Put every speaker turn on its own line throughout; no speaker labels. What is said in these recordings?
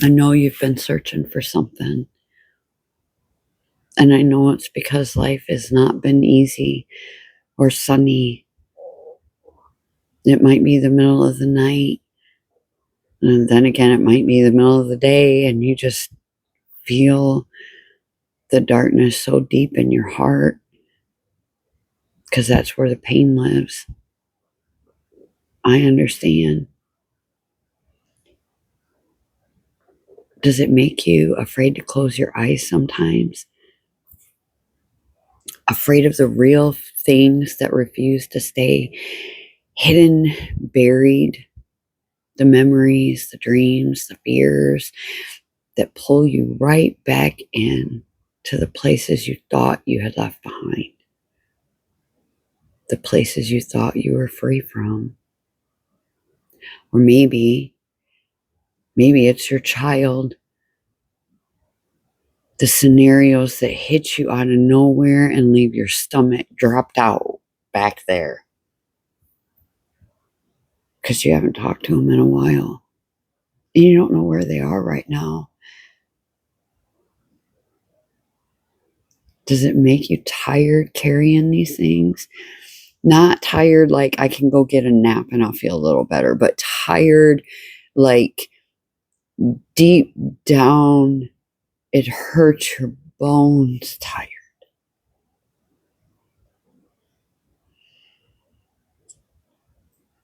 I know you've been searching for something. And I know it's because life has not been easy or sunny. It might be the middle of the night. And then again, it might be the middle of the day, and you just feel the darkness so deep in your heart because that's where the pain lives. I understand. Does it make you afraid to close your eyes sometimes? Afraid of the real things that refuse to stay hidden, buried? The memories, the dreams, the fears that pull you right back in to the places you thought you had left behind, the places you thought you were free from. Or maybe it's your child, the scenarios that hit you out of nowhere and leave your stomach dropped out back there because you haven't talked to them in a while and you don't know where they are right now. Does it make you tired carrying these things? Not tired like I can go get a nap and I'll feel a little better, but tired like deep down, it hurts your bones tired.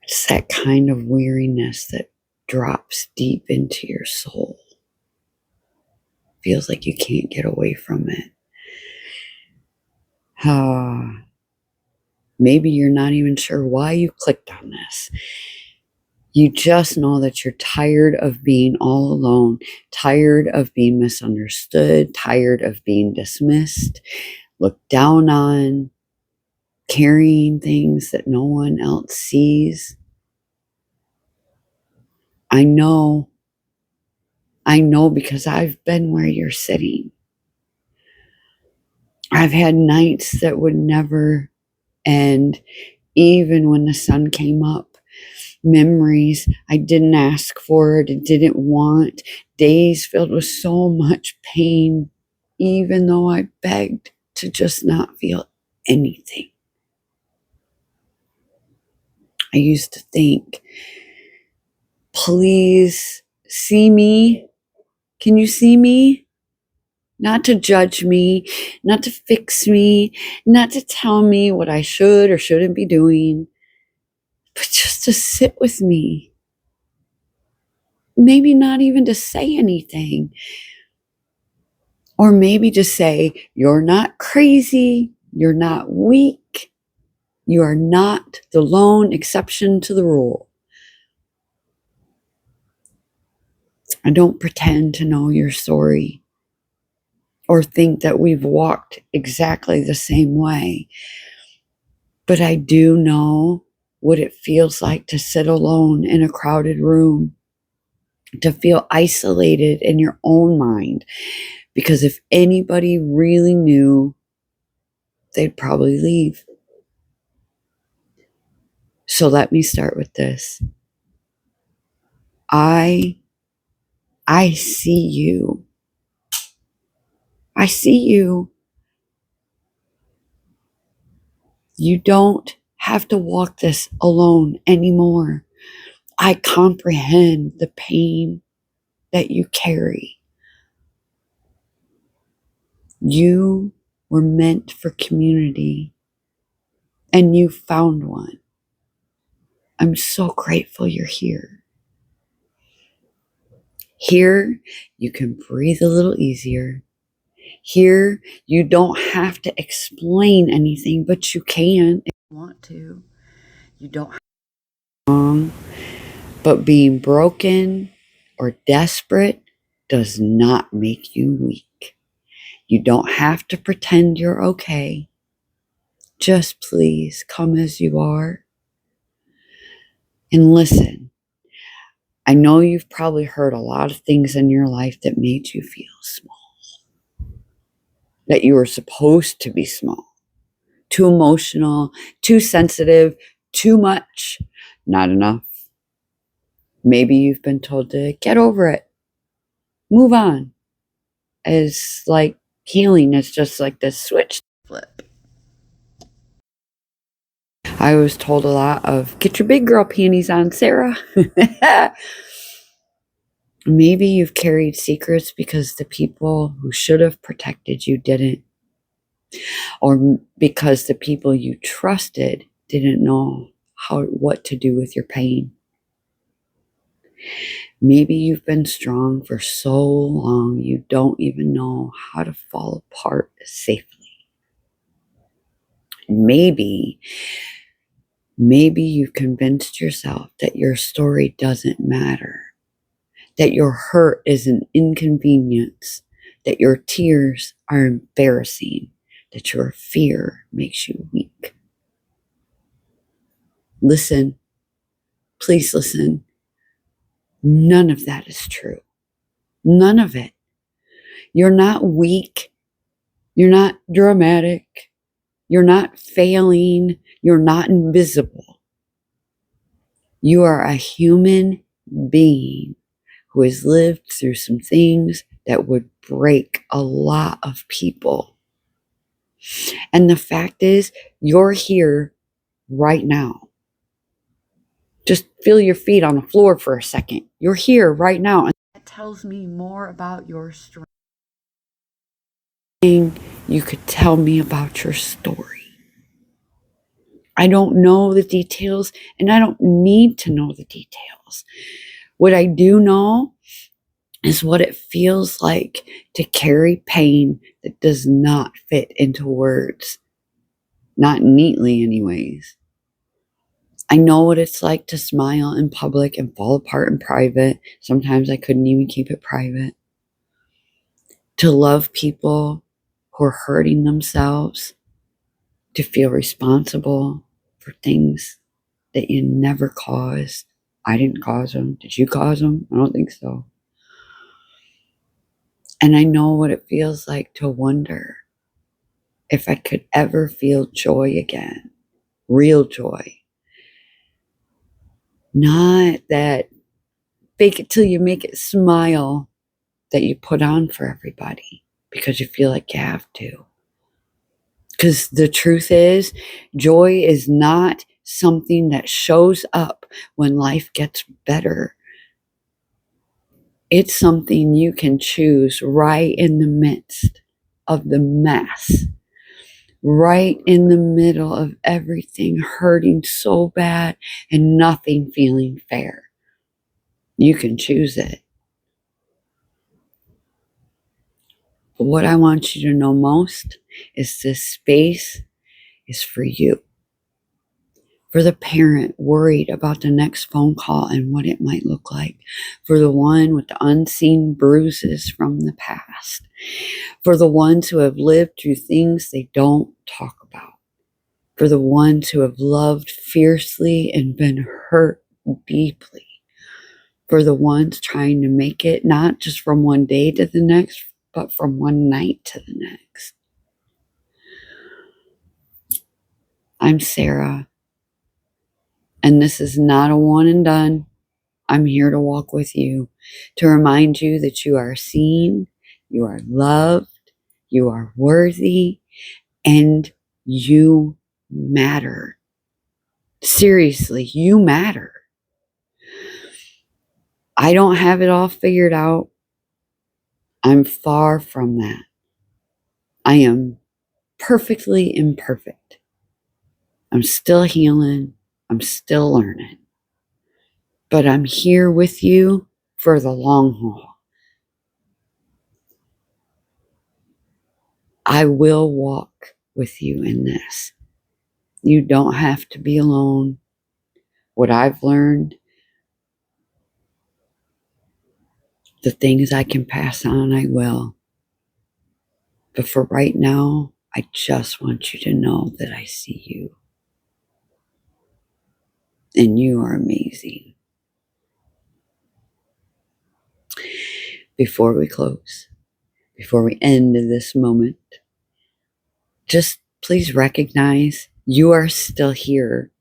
It's that kind of weariness that drops deep into your soul. Feels like you can't get away from it. Maybe you're not even sure why you clicked on this. You just know that you're tired of being all alone, tired of being misunderstood, tired of being dismissed, looked down on, carrying things that no one else sees. I know because I've been where you're sitting. I've had nights that would never end, even when the sun came up. Memories I didn't ask for, it didn't want, days filled with so much pain, even though I begged to just not feel anything. I used to think, please see me. Can you see me? Not to judge me, not to fix me, not to tell me what I should or shouldn't be doing, but just to sit with me. Maybe not even to say anything. Or maybe just say, you're not crazy, you're not weak, you are not the lone exception to the rule. I don't pretend to know your story or think that we've walked exactly the same way, but I do know what it feels like to sit alone in a crowded room, to feel isolated in your own mind, because if anybody really knew, they'd probably leave. So let me start with this. I see you. I see you. You don't have to walk this alone anymore. I comprehend the pain that you carry. You were meant for community, and you found one. I'm so grateful you're here. Here, you can breathe a little easier. Here, you don't have to explain anything, but you can if you want to. You don't have to be wrong, but being broken or desperate does not make you weak. You don't have to pretend you're okay. Just please come as you are. And listen, I know you've probably heard a lot of things in your life that made you feel small, that you were supposed to be small, too emotional, too sensitive, too much, not enough. Maybe you've been told to get over it. Move on. As like healing is just like this switch flip. I was told a lot of, get your big girl panties on, Sarah. Maybe you've carried secrets because the people who should have protected you didn't. Or because the people you trusted didn't know what to do with your pain. Maybe you've been strong for so long you don't even know how to fall apart safely. Maybe you've convinced yourself that your story doesn't matter, that your hurt is an inconvenience, that your tears are embarrassing, that your fear makes you weak. Listen, please listen. None of that is true. None of it. You're not weak. You're not dramatic. You're not failing. You're not invisible. You are a human being who has lived through some things that would break a lot of people. And the fact is, you're here right now. Just feel your feet on the floor for a second. You're here right now. And that tells me more about your strength. You could tell me about your story. I don't know the details, and I don't need to know the details. What I do know is what it feels like to carry pain that does not fit into words. Not neatly, anyways. I know what it's like to smile in public and fall apart in private. Sometimes I couldn't even keep it private. To love people who are hurting themselves. To feel responsible for things that you never caused. I didn't cause them. Did you cause them? I don't think so. And I know what it feels like to wonder if I could ever feel joy again. Real joy. Not that fake it till you make it smile that you put on for everybody because you feel like you have to. Because the truth is, joy is not something that shows up when life gets better. It's something you can choose right in the midst of the mess, right in the middle of everything hurting so bad and nothing feeling fair. You can choose it. But what I want you to know most is this space is for you. For the parent worried about the next phone call and what it might look like. For the one with the unseen bruises from the past. For the ones who have lived through things they don't talk about. For the ones who have loved fiercely and been hurt deeply. For the ones trying to make it not just from one day to the next, but from one night to the next. I'm Sarah. And this is not a one and done. I'm here to walk with you, to remind you that you are seen, you are loved, you are worthy, and you matter. Seriously, you matter. I don't have it all figured out. I'm far from that. I am perfectly imperfect. I'm still healing. I'm still learning. But I'm here with you for the long haul. I will walk with you in this. You don't have to be alone. What I've learned, the things I can pass on, I will. But for right now, I just want you to know that I see you. And you are amazing. Before we close, before we end this moment, just please recognize you are still here.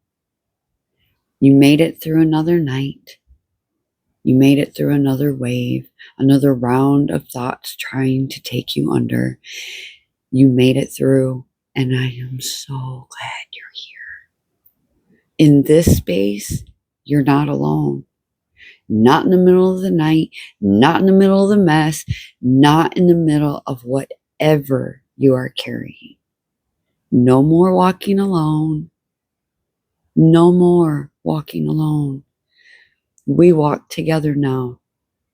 You made it through another night. You made it through another wave, another round of thoughts trying to take you under. You made it through, and I am so glad you're here. In this space, you're not alone. Not in the middle of the night, not in the middle of the mess, not in the middle of whatever you are carrying. No more walking alone. No more walking alone. We walk together now,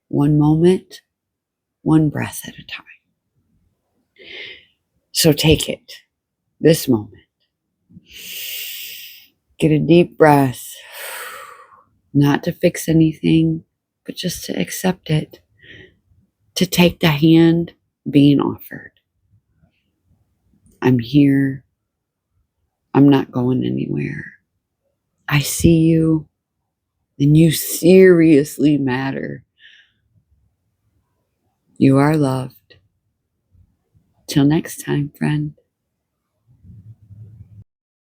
one moment, one breath at a time. So take it, this moment. Get a deep breath, not to fix anything, but just to accept it, to take the hand being offered. I'm here. I'm not going anywhere. I see you, and you seriously matter. You are loved. Till next time, friend.